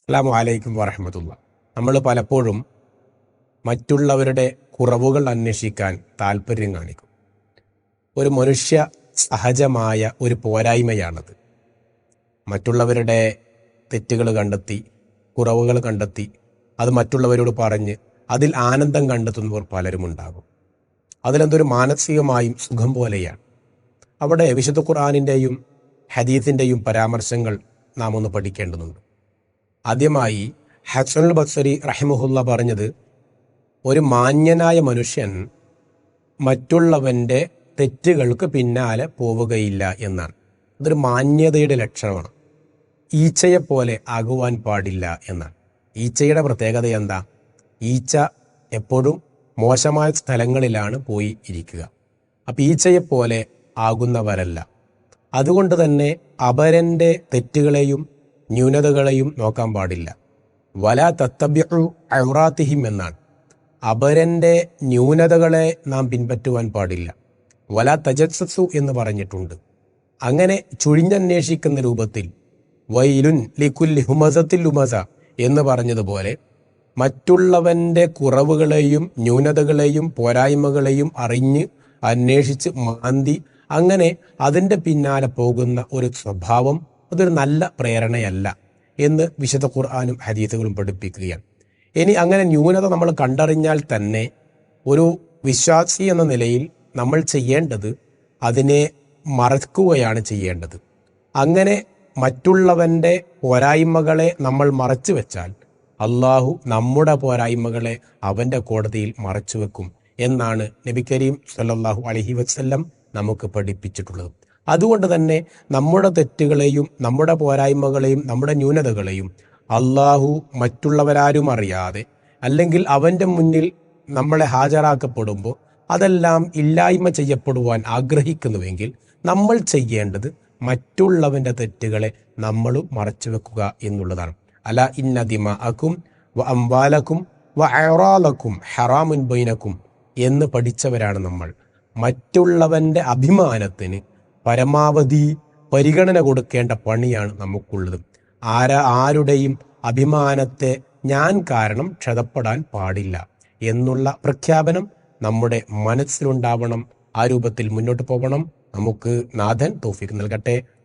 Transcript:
അസ്സലാമു അലൈക്കും വറഹ്മത്തുള്ള. നമ്മൾ പലപ്പോഴും മറ്റുള്ളവരുടെ കുറവുകൾ അന്വേഷിക്കാൻ താല്പര്യം കാണിക്കും. ഒരു മനുഷ്യ സഹജമായ ഒരു പോരായ്മയാണത്. മറ്റുള്ളവരുടെ തെറ്റുകൾ കണ്ടെത്തി, കുറവുകൾ കണ്ടെത്തി, അത് മറ്റുള്ളവരോട് പറഞ്ഞ് അതിൽ ആനന്ദം കണ്ടെത്തുന്നവർ പലരുമുണ്ടാകും. അതിലെന്തൊരു മാനസികമായും സുഖം പോലെയാണ്. അവിടെ വിശുദ്ധ ഖുർആനിൻ്റെയും ഹദീസിൻ്റെയും പരാമർശങ്ങൾ നാം ഒന്ന് പഠിക്കേണ്ടതുണ്ട്. ആദ്യമായി ഹസനുൽ ബസ്രി റഹിമഹുല്ല പറഞ്ഞത്, ഒരു മാന്യനായ മനുഷ്യൻ മറ്റുള്ളവൻ്റെ തെറ്റുകൾക്ക് പിന്നാലെ പോവുകയില്ല എന്നാണ്. അതൊരു മാന്യതയുടെ ലക്ഷണമാണ്. ഈച്ചയെപ്പോലെ ആകുവാൻ പാടില്ല എന്നാണ്. ഈച്ചയുടെ പ്രത്യേകത എന്താ? ഈച്ച എപ്പോഴും മോശമായ സ്ഥലങ്ങളിലാണ് പോയി ഇരിക്കുക. അപ്പം ഈച്ചയെപ്പോലെ ആകുന്നവരല്ല. അതുകൊണ്ട് തന്നെ അപരൻ്റെ തെറ്റുകളെയും ന്യൂനതകളെയും നോക്കാൻ പാടില്ല. വലാ തത്തബിഉ ഔറാത്തിഹിം എന്നാണ്. അപരൻ്റെ ന്യൂനതകളെ നാം പിൻപറ്റുവാൻ പാടില്ല. വലാ തജസ്സസു എന്ന് പറഞ്ഞിട്ടുണ്ട്. അങ്ങനെ ചുഴിഞ്ഞന്വേഷിക്കുന്ന രൂപത്തിൽ വൈലുൻ ലികുല്ലി ഹുമസത്തിൽ ലുമസ എന്ന് പറഞ്ഞതുപോലെ മറ്റുള്ളവൻ്റെ കുറവുകളെയും ന്യൂനതകളെയും പോരായ്മകളെയും അറിഞ്ഞ് അന്വേഷിച്ച് മാന്തി അങ്ങനെ അതിൻ്റെ പിന്നാലെ പോകുന്ന ഒരു സ്വഭാവം അതൊരു നല്ല പ്രേരണയല്ല എന്ന് വിശുദ്ധ ഖുർആനും ഹദീസുകളും പഠിപ്പിക്കുകയാണ്. ഇനി അങ്ങനെ ന്യൂനത നമ്മൾ കണ്ടറിഞ്ഞാൽ തന്നെ ഒരു വിശ്വാസി എന്ന നിലയിൽ നമ്മൾ ചെയ്യേണ്ടത് അതിനെ മറക്കുകയാണ് ചെയ്യേണ്ടത്. അങ്ങനെ മറ്റുള്ളവൻ്റെ പോരായ്മകളെ നമ്മൾ മറച്ചു വെച്ചാൽ അള്ളാഹു നമ്മുടെ പോരായ്മകളെ അവൻ്റെ കോടതിയിൽ മറച്ചു വെക്കും എന്നാണ് നബി കരീം സല്ലല്ലാഹു അലൈഹി വസല്ലം നമുക്ക് പഠിപ്പിച്ചിട്ടുള്ളത്. അതുകൊണ്ട് തന്നെ നമ്മുടെ തെറ്റുകളെയും നമ്മുടെ പോരായ്മകളെയും നമ്മുടെ ന്യൂനതകളെയും അള്ളാഹു മറ്റുള്ളവരാരും അറിയാതെ അല്ലെങ്കിൽ അവൻ്റെ മുന്നിൽ നമ്മളെ ഹാജരാക്കപ്പെടുമ്പോൾ അതെല്ലാം ഇല്ലായ്മ ചെയ്യപ്പെടുവാൻ ആഗ്രഹിക്കുന്നുവെങ്കിൽ നമ്മൾ ചെയ്യേണ്ടത് മറ്റുള്ളവൻ്റെ തെറ്റുകളെ നമ്മളും മറച്ചു വെക്കുക എന്നുള്ളതാണ്. അല ഇന്ന ദിമാഅക്കും വ അംവാലക്കും വ അറാലക്കും ഹറാമുൻ ബൈനക്കും എന്ന് പഠിച്ചവരാണ് നമ്മൾ. മറ്റുള്ളവൻ്റെ അഭിമാനത്തിന് പരമാവധി പരിഗണന കൊടുക്കേണ്ട പണിയാണ് നമുക്കുള്ളത്. ആരുടെയും അഭിമാനത്തെ ഞാൻ കാരണം ക്ഷതപ്പെടാൻ പാടില്ല എന്നുള്ള പ്രഖ്യാപനം നമ്മുടെ മനസ്സിലുണ്ടാവണം. ആ രൂപത്തിൽ മുന്നോട്ട് പോകണം. നമുക്ക് നാഥൻ തൗഫീഖ് നൽകട്ടെ.